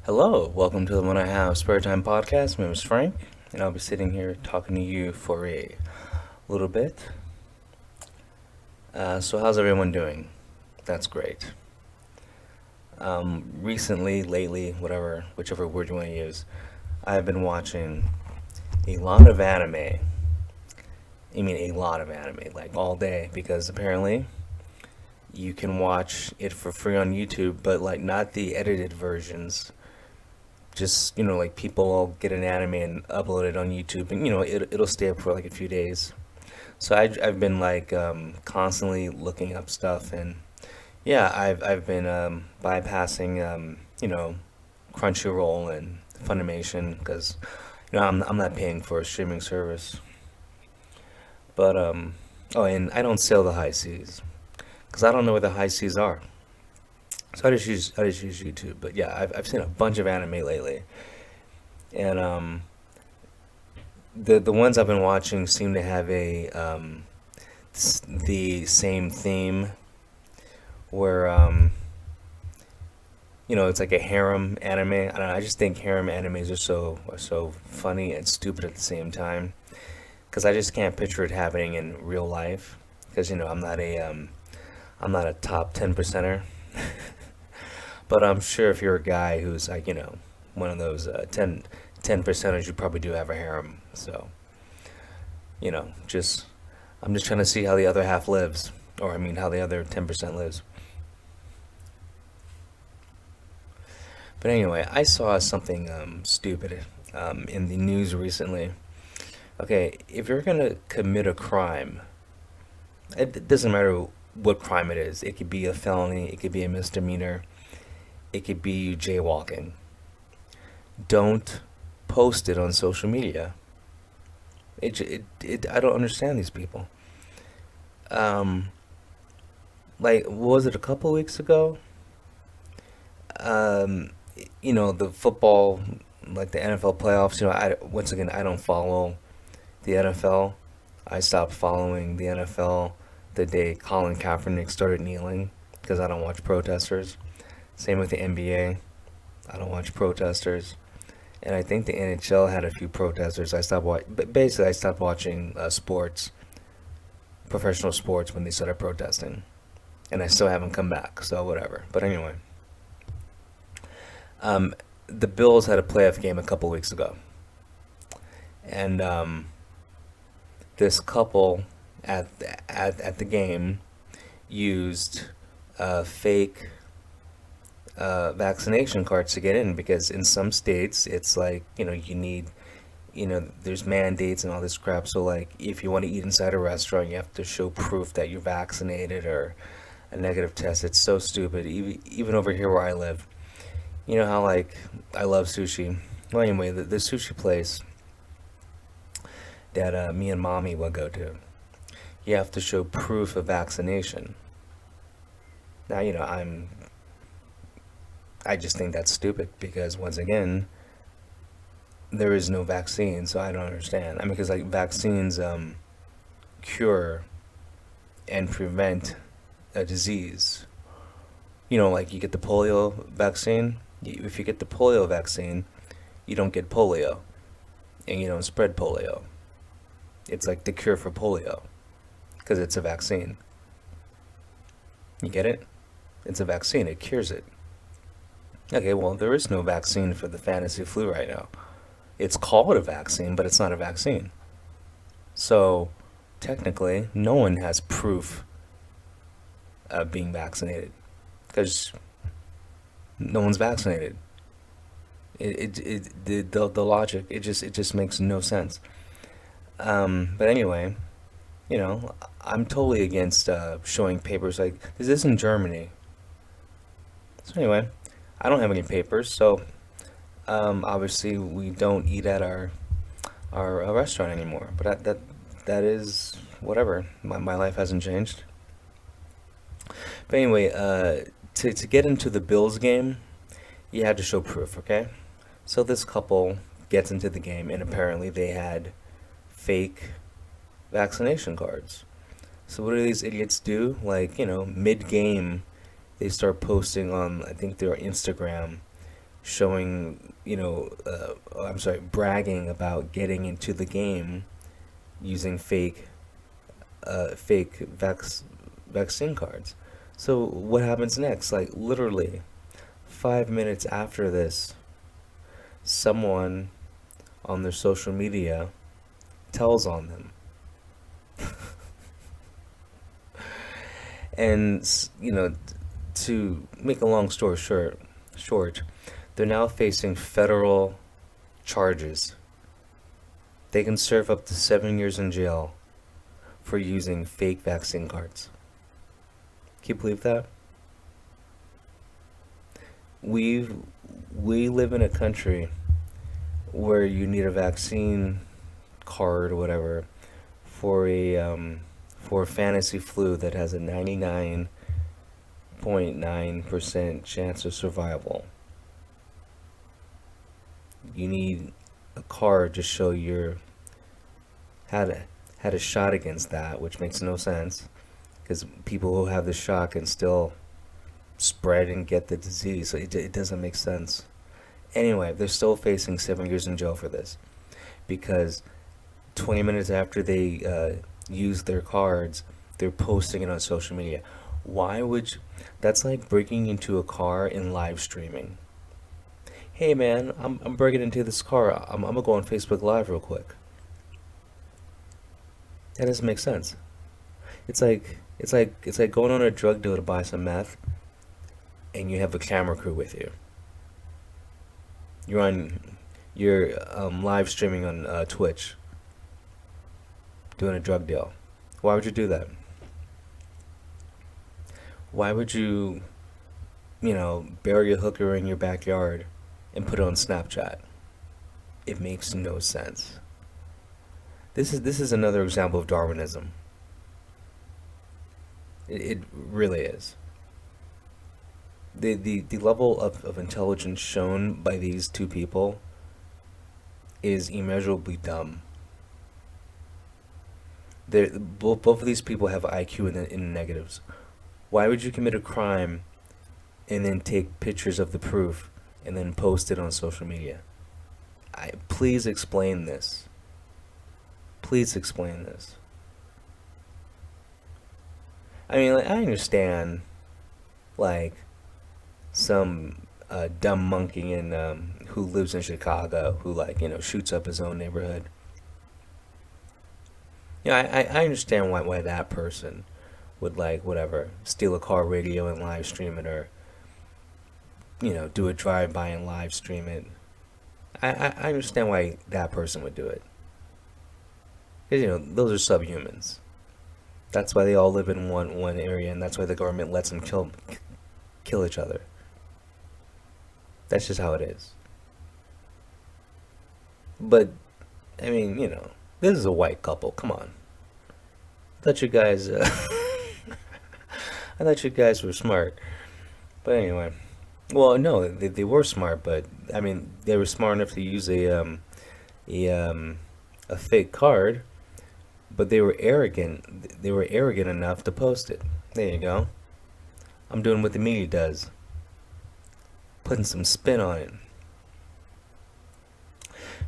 Hello, welcome to the When I Have Spare Time podcast. My name is Frank, and I'll be sitting here talking to you for a little bit. So, how's everyone doing? That's great. Recently, lately, whichever word you want to use, I've been watching a lot of anime. I mean, a lot of anime, like all day, because apparently you can watch it for free on YouTube, but like not the edited versions. Just like people will get an anime and upload it on YouTube, and it'll stay up for like a few days. So I've been like constantly looking up stuff, and yeah, I've been bypassing Crunchyroll and Funimation because I'm not paying for a streaming service. But oh, and I don't sail the high seas because I don't know where the high seas are. So I just use YouTube. But yeah, I've seen a bunch of anime lately, and the ones I've been watching seem to have the same theme where it's like a harem anime. I don't know. I just think harem animes are so funny and stupid at the same time because I just can't picture it happening in real life because I'm not a top 10 percenter. But I'm sure if you're a guy who's like, one of those 10 percenters, you probably do have a harem. So, just I'm just trying to see how the other half lives, or I mean, how the other 10% lives. But anyway, I saw something stupid in the news recently. Okay, if you're gonna commit a crime, it doesn't matter what crime it is. It could be a felony, it could be a misdemeanor, it could be you jaywalking. Don't post it on social media. I don't understand these people. Um, like, what was it a couple weeks ago? Um, the football, like the NFL playoffs. Once again, I don't follow the NFL. I stopped following the NFL the day Colin Kaepernick started kneeling because I don't watch protesters. Same with the NBA. I don't watch protesters. And I think the NHL had a few protesters. But basically, I stopped watching sports, professional sports, when they started protesting, and I still haven't come back. So whatever. But anyway, um, the Bills had a playoff game a couple weeks ago, and this couple at the game used fake vaccination cards to get in because in some states it's like you need there's mandates and all this crap. So like if you want to eat inside a restaurant, you have to show proof that you're vaccinated or a negative test. It's so stupid. Even over here where I live, you know how like I love sushi. Well, anyway, the sushi place that me and mommy will go to, you have to show proof of vaccination. Now I just think that's stupid because once again, there is no vaccine, so I don't understand. I mean, because like vaccines cure and prevent a disease. Like you get the polio vaccine. If you get the polio vaccine, you don't get polio, and you don't spread polio. It's like the cure for polio because it's a vaccine. You get it? It's a vaccine. It cures it. Okay, well, there is no vaccine for the fantasy flu right now. It's called a vaccine, but it's not a vaccine. So, technically, no one has proof of being vaccinated because no one's vaccinated. The logic, it just makes no sense. But anyway, I'm totally against showing papers like this is in Germany. So anyway, I don't have any papers, so obviously we don't eat at our restaurant anymore. But that is whatever. My life hasn't changed. But anyway, to get into the Bills game, you had to show proof, okay? So this couple gets into the game, and apparently they had fake vaccination cards. So what do these idiots do? Like, mid game, they start posting on, I think, their Instagram showing, I'm sorry, bragging about getting into the game using fake vaccine cards. So what happens next? Like literally 5 minutes after this, someone on their social media tells on them. And to make a long story short, they're now facing federal charges. They can serve up to 7 years in jail for using fake vaccine cards. Can you believe that? We we live in a country where you need a vaccine card or whatever for a fantasy flu that has a 99.9% chance of survival. You need a card to show you're had a had a shot against that, which makes no sense because people who have the shot can still spread and get the disease. So it doesn't make sense. Anyway, they're still facing 7 years in jail for this because 20 minutes after they use their cards, they're posting it on social media. Why would you, that's like breaking into a car and live streaming. Hey man, I'm breaking into this car. I'm gonna go on Facebook Live real quick. That doesn't make sense. It's like going on a drug deal to buy some meth, and you have a camera crew with you. You're on, you're live streaming on Twitch, doing a drug deal. Why would you do that? Why would you, bury a hooker in your backyard and put it on Snapchat? It makes no sense. This is another example of Darwinism. It really is. The level of intelligence shown by these two people is immeasurably dumb. Both of these people have IQ in the negatives. Why would you commit a crime and then take pictures of the proof and then post it on social media? Please explain this. Please explain this. I mean, like, I understand, like, some dumb monkey who lives in Chicago who, like, shoots up his own neighborhood. Yeah, I understand why that person would, like, whatever, steal a car radio and live stream it, or do a drive by and live stream it. I understand why that person would do it, because those are subhumans. That's why they all live in one area, and that's why the government lets them kill each other. That's just how it is. But I mean, this is a white couple. Come on. I thought you guys, I thought you guys were smart. But anyway, well, no, they were smart, but I mean, they were smart enough to use a a fake card, but they were arrogant. They were arrogant enough to post it. There you go. I'm doing what the media does, putting some spin on it.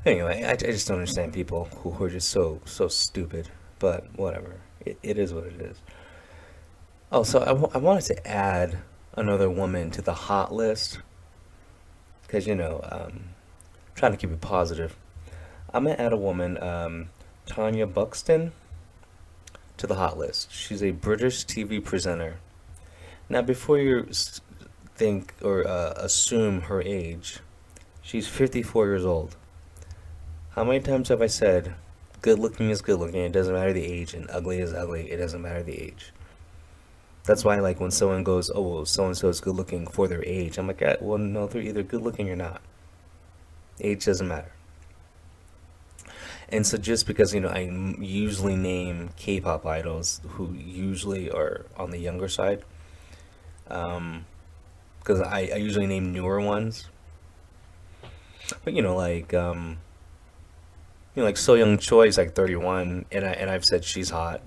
Anyway, I just don't understand people who are just so stupid. But whatever, it is what it is. Oh, so I wanted to add another woman to the hot list because trying to keep it positive. I'm gonna add a woman, Tanya Buxton, to the hot list. She's a British TV presenter. Now, before you think or assume her age, she's 54 years old. How many times have I said, good looking is good looking, it doesn't matter the age, and ugly is ugly, it doesn't matter the age? That's why, like, when someone goes, oh, well, so and so is good looking for their age, I'm like, well, no, they're either good looking or not. Age doesn't matter. And so, just because, I usually name K pop idols who usually are on the younger side, because I usually name newer ones, but, like So Young Choi is like 31, and I've said she's hot.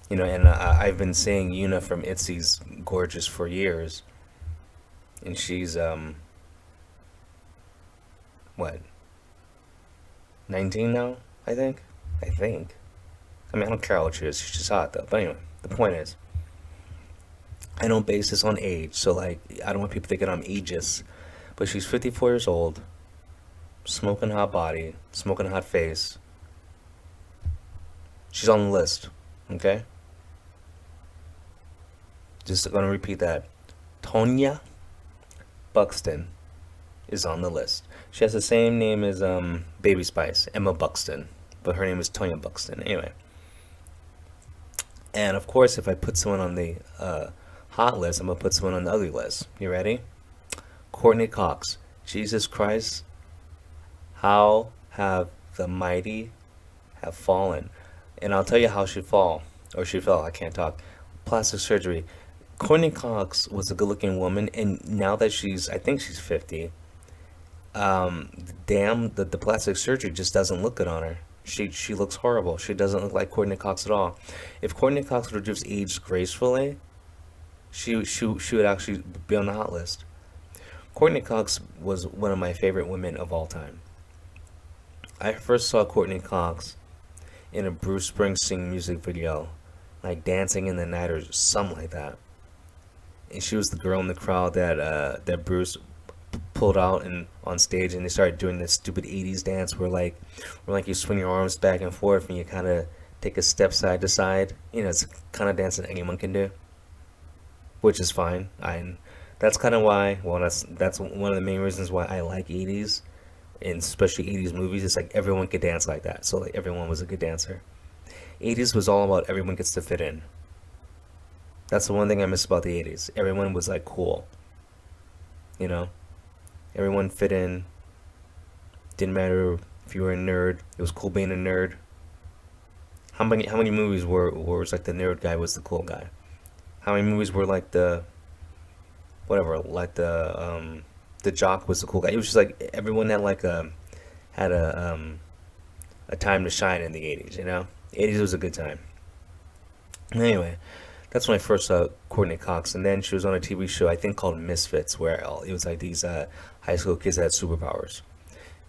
And I've been saying Yuna from ITZY's gorgeous for years, and she's what, 19 now, I think. I mean, I don't care how old she is. She's just hot though. But anyway, the point is, I don't base this on age. So like, I don't want people thinking I'm ageist. But she's 54 years old, smoking hot body, smoking hot face. She's on the list. Okay. Just gonna repeat that. Tonya Buxton is on the list. She has the same name as Baby Spice, Emma Buxton, but her name is Tonya Buxton. Anyway, and of course, if I put someone on the hot list, I'm gonna put someone on the ugly list. You ready? Courtney Cox. Jesus Christ, how have the mighty have fallen? And I'll tell you how she fall, or she fell. I can't talk. Plastic surgery. Courtney Cox was a good-looking woman, and now that I think she's 50. The plastic surgery just doesn't look good on her. She looks horrible. She doesn't look like Courtney Cox at all. If Courtney Cox would have just aged gracefully, she would actually be on the hot list. Courtney Cox was one of my favorite women of all time. I first saw Courtney Cox in a Bruce Springsteen music video, like Dancing in the Night or something like that. And she was the girl in the crowd that Bruce pulled out and on stage, and they started doing this stupid 80s dance where you swing your arms back and forth and you kind of take a step side to side. You know, it's the kind of dance that anyone can do, which is fine. That's kind of why. Well, that's one of the main reasons why I like 80s, and especially 80s movies. It's like everyone could dance like that, so like everyone was a good dancer. 80s was all about everyone gets to fit in. That's the one thing I miss about the 80s. Everyone was like cool. You know? Everyone fit in. Didn't matter if you were a nerd. It was cool being a nerd. How many movies were it was like the nerd guy was the cool guy? How many movies were like the the jock was the cool guy? It was just like everyone had a time to shine in the 80s, you know? 80s was a good time. Anyway, that's when I first saw Courtney Cox, and then she was on a TV show I think called Misfits, where it was like these high school kids that had superpowers.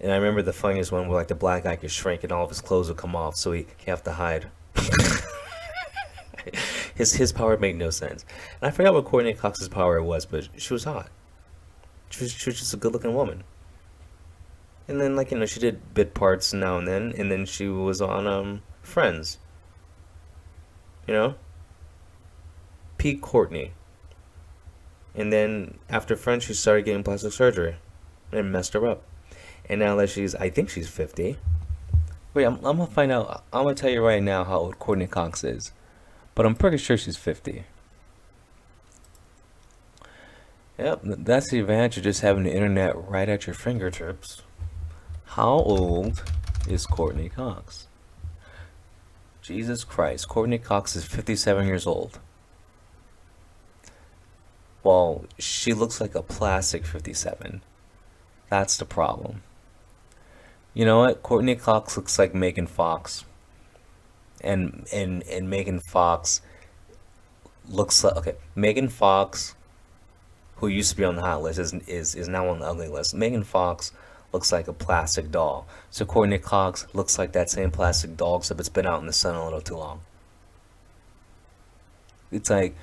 And I remember the funniest one where like the black guy could shrink and all of his clothes would come off, so he have to hide. His power made no sense. And I forgot what Courtney Cox's power was, but she was hot. She was just a good-looking woman. And then she did bit parts now and then she was on Friends. You know? Peak Courtney. And then after Friends, she started getting plastic surgery, and it messed her up. And now that I think she's 50. Wait, I'm gonna find out. I'm gonna tell you right now how old Courtney Cox is, but I'm pretty sure she's 50. Yep, that's the advantage of just having the internet right at your fingertips. How old is Courtney Cox? Jesus Christ, Courtney Cox is 57 years old. Well, she looks like a plastic 57. That's the problem. You know what? Courtney Cox looks like Megan Fox. And Megan Fox looks like, okay, Megan Fox, who used to be on the hot list, is now on the ugly list. Megan Fox looks like a plastic doll. So Courtney Cox looks like that same plastic doll, except it's been out in the sun a little too long. It's like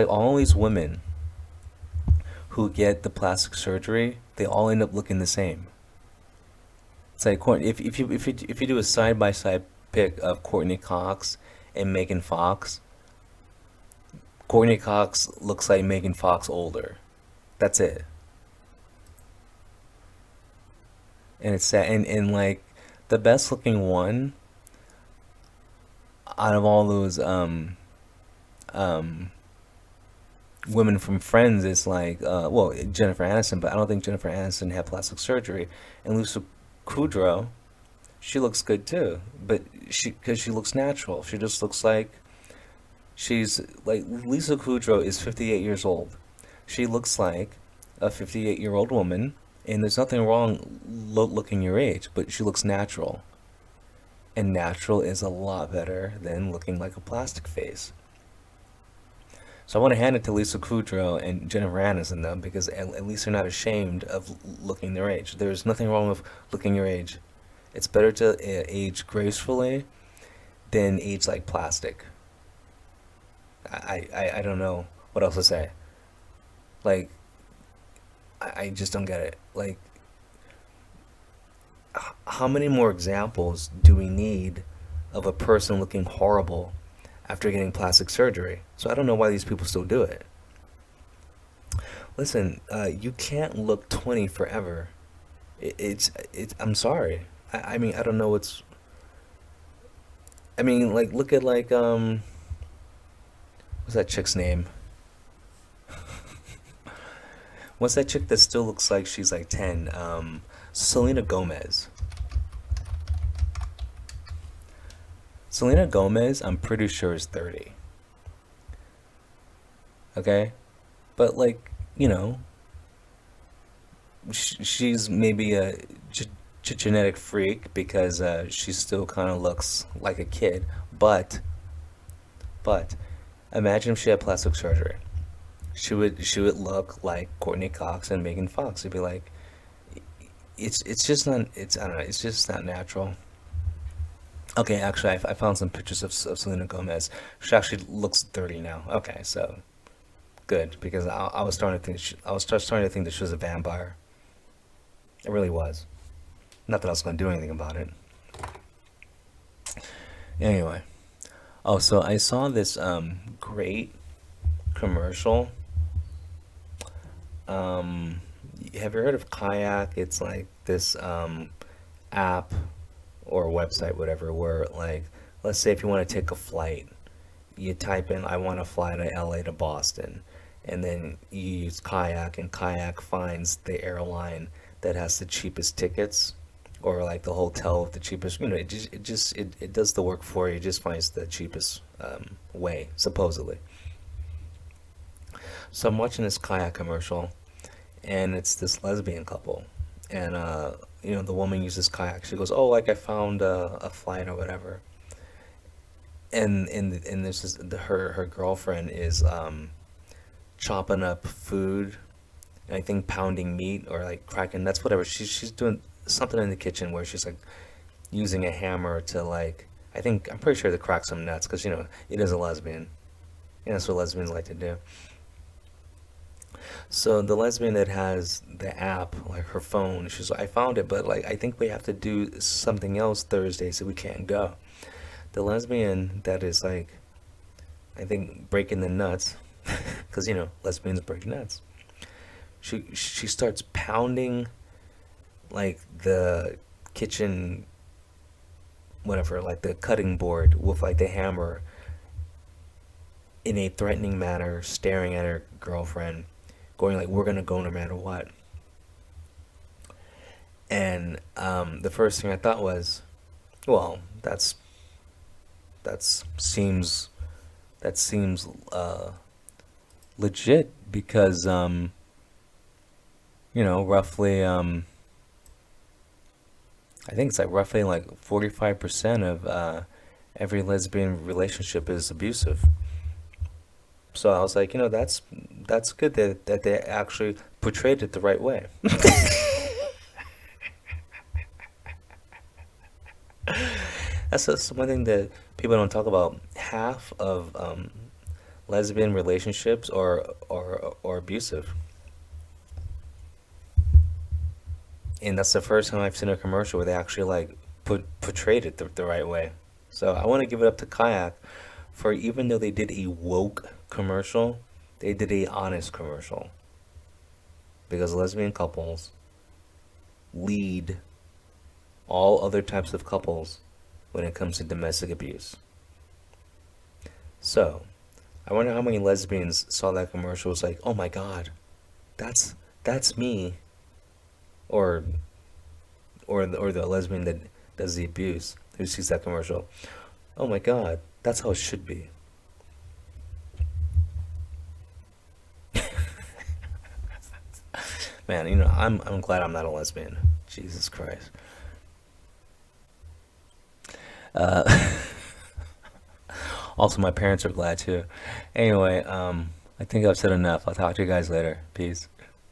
all these women who get the plastic surgery, they all end up looking the same. It's like if you do a side by side pic of Courtney Cox and Megan Fox, Courtney Cox looks like Megan Fox older. That's it. And it's sad. And like the best looking one out of all those women from Friends is like Jennifer Aniston, but I don't think Jennifer Aniston had plastic surgery. And Lisa Kudrow, she looks good too, but because she looks natural. She just looks like she's like Lisa Kudrow is 58 years old. She looks like a 58-year-old woman, and there's nothing wrong looking your age, but she looks natural. And natural is a lot better than looking like a plastic face. So I want to hand it to Lisa Kudrow and Jennifer Aniston though, because at least they're not ashamed of looking their age. There's nothing wrong with looking your age. It's better to age gracefully than age like plastic. I don't know what else to say. Like, I just don't get it. Like, how many more examples do we need of a person looking horrible after getting plastic surgery? So I don't know why these people still do it. Listen, you can't look 20 forever. It's. I'm sorry. I mean, I don't know what's. I mean, like, look at like what's that chick's name? What's that chick that still looks like she's like 10? Selena Gomez. Selena Gomez, I'm pretty sure is 30. Okay, but like, she's maybe a genetic freak because she still kind of looks like a kid. But imagine if she had plastic surgery. She would look like Courtney Cox and Megan Fox. It'd be like it's just not it's I don't know, it's just not natural. Okay, actually, I found some pictures of Selena Gomez. She actually looks 30 now. Okay, so good because I was starting to think I was starting to think that she was a vampire. It really was. Not that I was going to do anything about it. Anyway, oh, so I saw this great commercial. Um, have you heard of Kayak? It's like this app or website, whatever, where like, let's say if you want to take a flight, you type in, I want to fly to LA to Boston, and then you use Kayak, and Kayak finds the airline that has the cheapest tickets, or like the hotel with the cheapest. It does the work for you. It just finds the cheapest way, supposedly. So I'm watching this Kayak commercial, and it's this lesbian couple, and the woman uses Kayak. She goes, "Oh, like I found a flight or whatever," and this is her girlfriend is chopping up food, and I think pounding meat or like cracking nuts, whatever. She's doing something in the kitchen where she's like using a hammer to like, I'm pretty sure to crack some nuts because it is a lesbian. That's what lesbians like to do. So the lesbian that has the app, like her phone, she's like, I found it, but like I think we have to do something else Thursday, so we can't go. The lesbian that is like, I think breaking the nuts, because lesbians break nuts. She starts pounding like the kitchen, whatever, like the cutting board with like the hammer in a threatening manner, staring at her girlfriend, going like, "We're gonna go no matter what." And the first thing I thought was, well, that's seems that seems legit because roughly I think it's like roughly like 45% of every lesbian relationship is abusive. So I was like, that's good that they actually portrayed it the right way. That's one thing that people don't talk about. Half of lesbian relationships are abusive, and that's the first time I've seen a commercial where they actually like portrayed it the right way. So I want to give it up to Kayak for, even though they did a woke commercial, they did a honest commercial because lesbian couples lead all other types of couples when it comes to domestic abuse. So I wonder how many lesbians saw that commercial, was like, oh my god, that's me, or the lesbian that does the abuse who sees that commercial. Oh my god, that's how it should be. Man, I'm glad I'm not a lesbian. Jesus Christ. Uh, Also, my parents are glad too. Anyway, I think I've said enough. I'll talk to you guys later. Peace.